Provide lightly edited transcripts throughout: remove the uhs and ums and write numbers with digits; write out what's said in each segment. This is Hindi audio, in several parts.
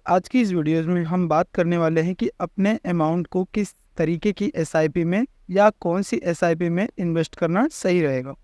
आज की इस वीडियोज़ में हम बात करने वाले हैं कि अपने अमाउंट को किस तरीके की एसआईपी में या कौन सी एसआईपी में इन्वेस्ट करना सही रहेगा।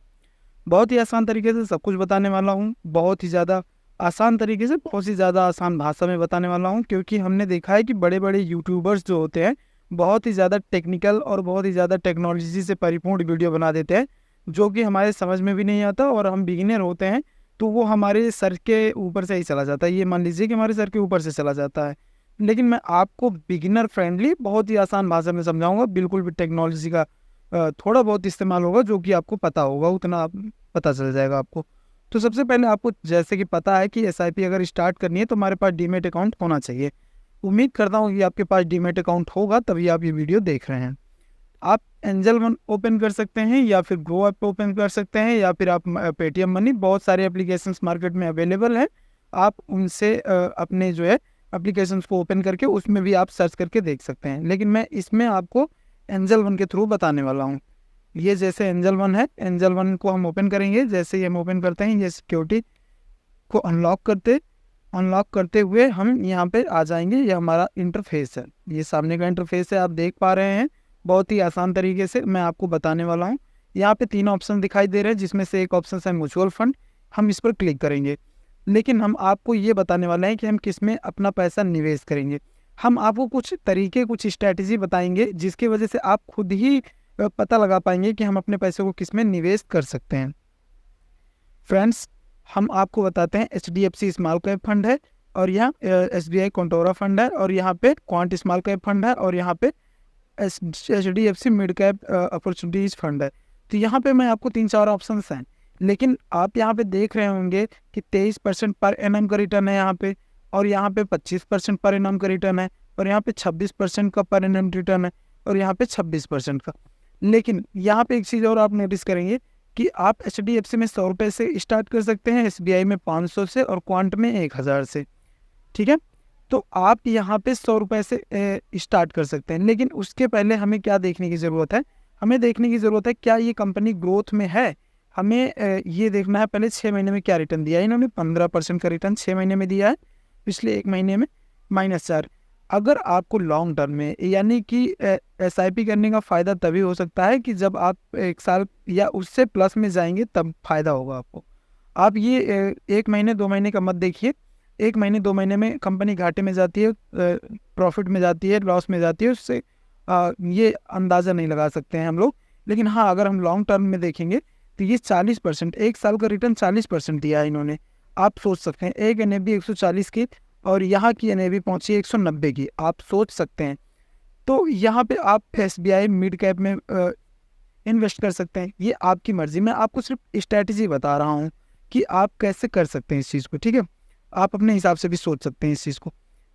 बहुत ही आसान तरीके से सब कुछ बताने वाला हूँ, बहुत ही ज़्यादा आसान तरीके से, बहुत ही ज़्यादा आसान भाषा में बताने वाला हूँ, क्योंकि हमने देखा है कि बड़े बड़े यूट्यूबर्स जो होते हैं बहुत ही ज़्यादा टेक्निकल और बहुत ही ज़्यादा टेक्नोलॉजी से परिपूर्ण वीडियो बना देते हैं, जो कि हमारे समझ में भी नहीं आता और हम बिगिनर होते हैं तो वो हमारे सर के ऊपर से ही चला जाता है। ये मान लीजिए कि हमारे सर के ऊपर से चला जाता है, लेकिन मैं आपको बिगिनर फ्रेंडली बहुत ही आसान भाषा में समझाऊंगा। बिल्कुल भी टेक्नोलॉजी का थोड़ा बहुत इस्तेमाल होगा, जो कि आपको पता होगा, उतना पता चल जाएगा आपको। तो सबसे पहले आपको जैसे कि पता है कि एसआईपी अगर स्टार्ट करनी है तो हमारे पास डीमेट अकाउंट होना चाहिए। उम्मीद करता हूँ कि आपके पास डीमेट अकाउंट होगा, तभी आप ये वीडियो देख रहे हैं। आप एंजल वन ओपन कर सकते हैं या फिर ग्रो ऐप ओपन कर सकते हैं या फिर आप पेटीएम मनी, बहुत सारे एप्लीकेशंस मार्केट में अवेलेबल हैं। आप उनसे अपने जो है एप्लीकेशंस को ओपन करके उसमें भी आप सर्च करके देख सकते हैं, लेकिन मैं इसमें आपको एंजल वन के थ्रू बताने वाला हूँ। ये जैसे एंजल वन है, एंजल वन को हम ओपन करेंगे। जैसे ही हम ओपन करते हैं, ये सिक्योरिटी को अनलॉक करते हुए हम यहाँ पे आ जाएंगे। ये हमारा इंटरफेस है, ये सामने का इंटरफेस है, आप देख पा रहे हैं। बहुत ही आसान तरीके से मैं आपको बताने वाला हूँ। यहाँ पे 3 ऑप्शन दिखाई दे रहे हैं, जिसमें से एक ऑप्शन है म्यूचुअल फंड। हम इस पर क्लिक करेंगे, लेकिन हम आपको ये बताने वाले हैं कि हम किस में अपना पैसा निवेश करेंगे। हम आपको कुछ तरीके, कुछ स्ट्रैटेजी बताएंगे, जिसकी वजह से आप खुद ही पता लगा पाएंगे कि हम अपने पैसे को किस में निवेश कर सकते हैं। फ्रेंड्स, हम आपको बताते हैं HDFC स्मॉल कैप फंड है, और यहाँ SBI कोंटोरा फंड है, और यहाँ पे क्वांट स्मॉल कैप फंड है, और यहाँ पे HDFC mid cap opportunities fund है। तो यहाँ पे मैं आपको 3-4 ऑप्शन हैं, लेकिन आप यहाँ पे देख रहे होंगे कि 23% पर एनम का रिटर्न है यहाँ पे, और यहाँ पे 25% पर एनम का रिटर्न है, और यहाँ पे 26% का पर एनम रिटर्न है, और यहाँ पे 26% का। लेकिन यहाँ पे एक चीज़ और आप नोटिस करेंगे कि आप HDFC में 100 रुपये से स्टार्ट कर सकते हैं, SBI में 500 से, और क्वांट में 1000 से। ठीक है, तो आप यहाँ पे 100 रुपये से स्टार्ट कर सकते हैं। लेकिन उसके पहले हमें क्या देखने की ज़रूरत है? हमें देखने की ज़रूरत है क्या ये कंपनी ग्रोथ में है। हमें ये देखना है पहले 6 महीने में क्या रिटर्न दिया है इन्होंने। 15% का रिटर्न 6 महीने में दिया है, पिछले 1 महीने में -4। अगर आपको लॉन्ग टर्म में, यानी कि SIP करने का फ़ायदा तभी हो सकता है कि जब आप 1 साल या उससे प्लस में जाएंगे, तब फ़ायदा होगा आपको। आप ये 1 महीने 2 महीने का मत देखिए। 1 महीने 2 महीने में कंपनी घाटे में जाती है, प्रॉफिट में जाती है, लॉस में जाती है, उससे ये अंदाज़ा नहीं लगा सकते हैं हम लोग। लेकिन हाँ, अगर हम लॉन्ग टर्म में देखेंगे तो ये 40%, 1 साल का रिटर्न 40% दिया है इन्होंने। आप सोच सकते हैं, एक NAV 140 की और यहाँ की NAV पहुँची 190 की, आप सोच सकते हैं। तो यहाँ पे आप SBI मिड कैप में इन्वेस्ट कर सकते हैं, ये आपकी मर्ज़ी। मैं आपको सिर्फ स्ट्रैटेजी बता रहा हूँ कि आप कैसे कर सकते हैं इस चीज़ को। ठीक है, आप अपने हिसाब से भी सोच सकते हैं इस चीज़ को।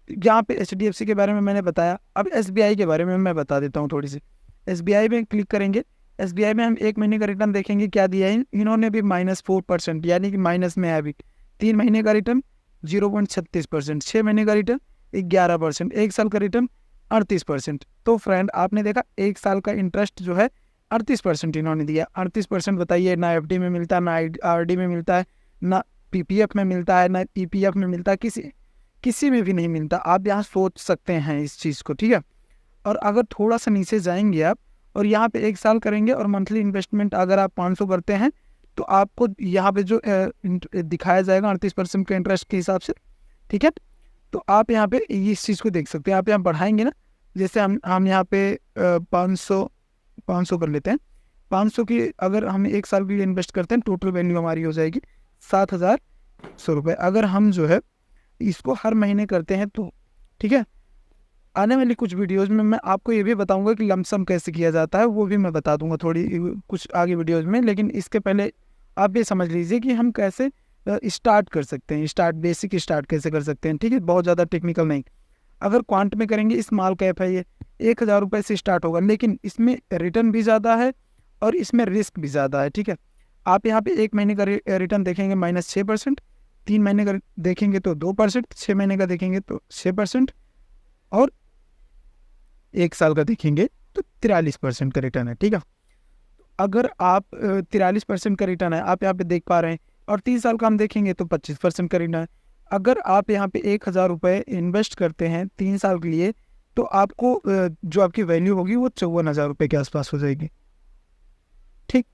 यहाँ पे HDFC के बारे में मैंने बताया, अब SBI के बारे में मैं बता देता हूँ थोड़ी सी। SBI में क्लिक करेंगे, SBI में हम 1 महीने का रिटर्न देखेंगे क्या दिया है इन्होंने भी -4%, यानी कि माइनस में है अभी। 3 महीने का रिटर्न 0.36%, 6 महीने का रिटर्न 11%, 1 साल का रिटर्न 38%। तो फ्रेंड, आपने देखा 1 साल का इंटरेस्ट जो है 38% इन्होंने दिया। 38% बताइए, ना FD में मिलता है, ना RD में मिलता है, ना PPF में मिलता है, ना EPF में मिलता है, किसी में भी नहीं मिलता। आप यहाँ सोच सकते हैं इस चीज़ को। ठीक है, और अगर थोड़ा सा नीचे जाएंगे आप और यहाँ पे 1 साल करेंगे और मंथली इन्वेस्टमेंट अगर आप 500 करते हैं, तो आपको यहाँ पे जो दिखाया जाएगा 38% के इंटरेस्ट के हिसाब से। ठीक है, तो आप यहाँ पे इस चीज़ को देख सकते हैं। आप यहाँ बढ़ाएंगे ना, जैसे हम यहाँ पे 500 कर लेते हैं। 500 की अगर हम 1 साल के लिए इन्वेस्ट करते हैं, टोटल वैल्यू हमारी हो जाएगी 7,100 रुपये। अगर हम जो है इसको हर महीने करते हैं तो ठीक है, आने वाली कुछ वीडियोज़ में मैं आपको ये भी बताऊंगा कि लमसम कैसे किया जाता है, वो भी मैं बता दूंगा थोड़ी कुछ आगे वीडियोज़ में। लेकिन इसके पहले आप ये समझ लीजिए कि हम कैसे स्टार्ट कर सकते हैं, बेसिक स्टार्ट कैसे कर सकते हैं। ठीक है, बहुत ज़्यादा टेक्निकल नहीं। अगर क्वांट में करेंगे, स्मॉल कैप है, ये 1000 रुपये से स्टार्ट होगा, लेकिन इसमें रिटर्न भी ज़्यादा है और इसमें रिस्क भी ज़्यादा है। ठीक है, आप यहाँ पे 1 महीने का रिटर्न देखेंगे -6%, 3 महीने का देखेंगे तो 2%, 6 महीने का देखेंगे तो 6%, और 1 साल का देखेंगे तो 43% का रिटर्न है। ठीक है, अगर आप 43% का रिटर्न है, आप यहाँ पे देख पा रहे हैं, और 3 साल का हम देखेंगे तो 25% का रिटर्न है। अगर आप यहाँ पे 1000 रुपये इन्वेस्ट करते हैं 3 साल के लिए, तो आपको जो आपकी वैल्यू होगी वो 54,000 रुपये के आसपास हो जाएगी। ठीक,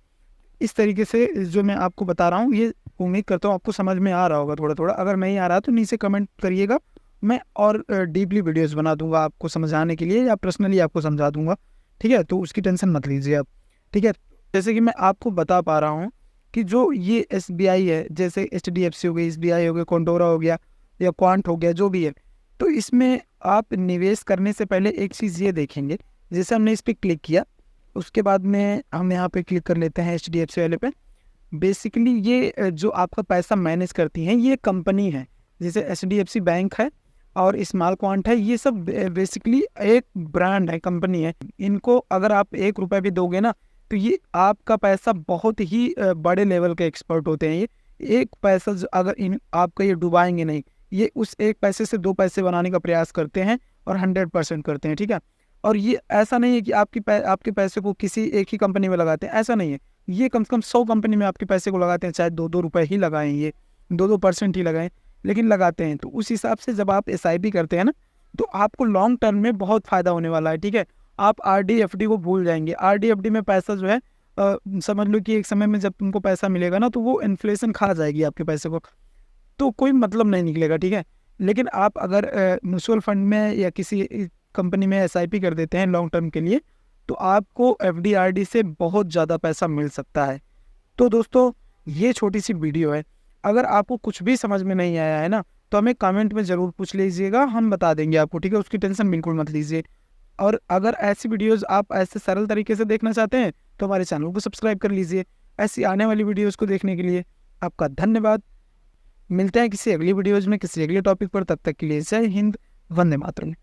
इस तरीके से जो मैं आपको बता रहा हूँ, ये उम्मीद करता हूँ आपको समझ में आ रहा होगा थोड़ा थोड़ा। अगर नहीं आ रहा तो नीचे कमेंट करिएगा, मैं और डीपली वीडियोस बना दूंगा आपको समझाने के लिए, या पर्सनली आपको समझा दूंगा। ठीक है, तो उसकी टेंशन मत लीजिए आप। ठीक है, जैसे कि मैं आपको बता पा रहा हूँ कि जो ये SBI है, जैसे HDFC हो गई, SBI हो गया, कोंडोरा हो गया, या क्वांट हो गया, जो भी है, तो इसमें आप निवेश करने से पहले एक चीज़ ये देखेंगे। जैसे हमने इस पर क्लिक किया, उसके बाद में हम यहाँ पे क्लिक कर लेते हैं HDFC वाले पे। बेसिकली ये जो आपका पैसा मैनेज करती हैं ये कंपनी है, जैसे HDFC बैंक है और स्मॉल क्वांट है, ये सब बेसिकली एक ब्रांड है, कंपनी है। इनको अगर आप 1 रुपये भी दोगे ना, तो ये आपका पैसा बहुत ही बड़े लेवल के एक्सपर्ट होते हैं। ये एक पैसा अगर इन आपका ये डुबाएंगे नहीं, ये उस 1 पैसे से 2 पैसे बनाने का प्रयास करते हैं और 100% करते हैं। ठीक है, और ये ऐसा नहीं है कि आपके पैसे को किसी एक ही कंपनी में लगाते हैं, ऐसा नहीं है। ये कम से कम 100 कंपनी में आपके पैसे को लगाते हैं, चाहे 2-2 रुपये ही लगाएं, ये 2% ही लगाएं, लेकिन लगाते हैं। तो उस हिसाब से जब आप SIP करते हैं ना, तो आपको लॉन्ग टर्म में बहुत फ़ायदा होने वाला है। ठीक है, आप RD FD को भूल जाएंगे। RD FD में पैसा जो है समझ लो कि एक समय में जब तुमको पैसा मिलेगा ना, तो वो इन्फ्लेशन खा जाएगी आपके पैसे को, तो कोई मतलब नहीं निकलेगा। ठीक है, लेकिन आप अगर म्यूचुअल फंड में या किसी कंपनी में SIP कर देते हैं लॉन्ग टर्म के लिए, तो आपको FD RD से बहुत ज़्यादा पैसा मिल सकता है। तो दोस्तों, ये छोटी सी वीडियो है। अगर आपको कुछ भी समझ में नहीं आया है ना, तो हमें कमेंट में ज़रूर पूछ लीजिएगा, हम बता देंगे आपको। ठीक है, उसकी टेंशन बिल्कुल मत लीजिए। और अगर ऐसी वीडियोज़ आप ऐसे सरल तरीके से देखना चाहते हैं, तो हमारे चैनल को सब्सक्राइब कर लीजिए ऐसी आने वाली वीडियोज़ को देखने के लिए। आपका धन्यवाद। मिलते हैं किसी अगली वीडियोज़ में किसी अगले टॉपिक पर। तब तक के लिए जय हिंद, वंदे मातरम।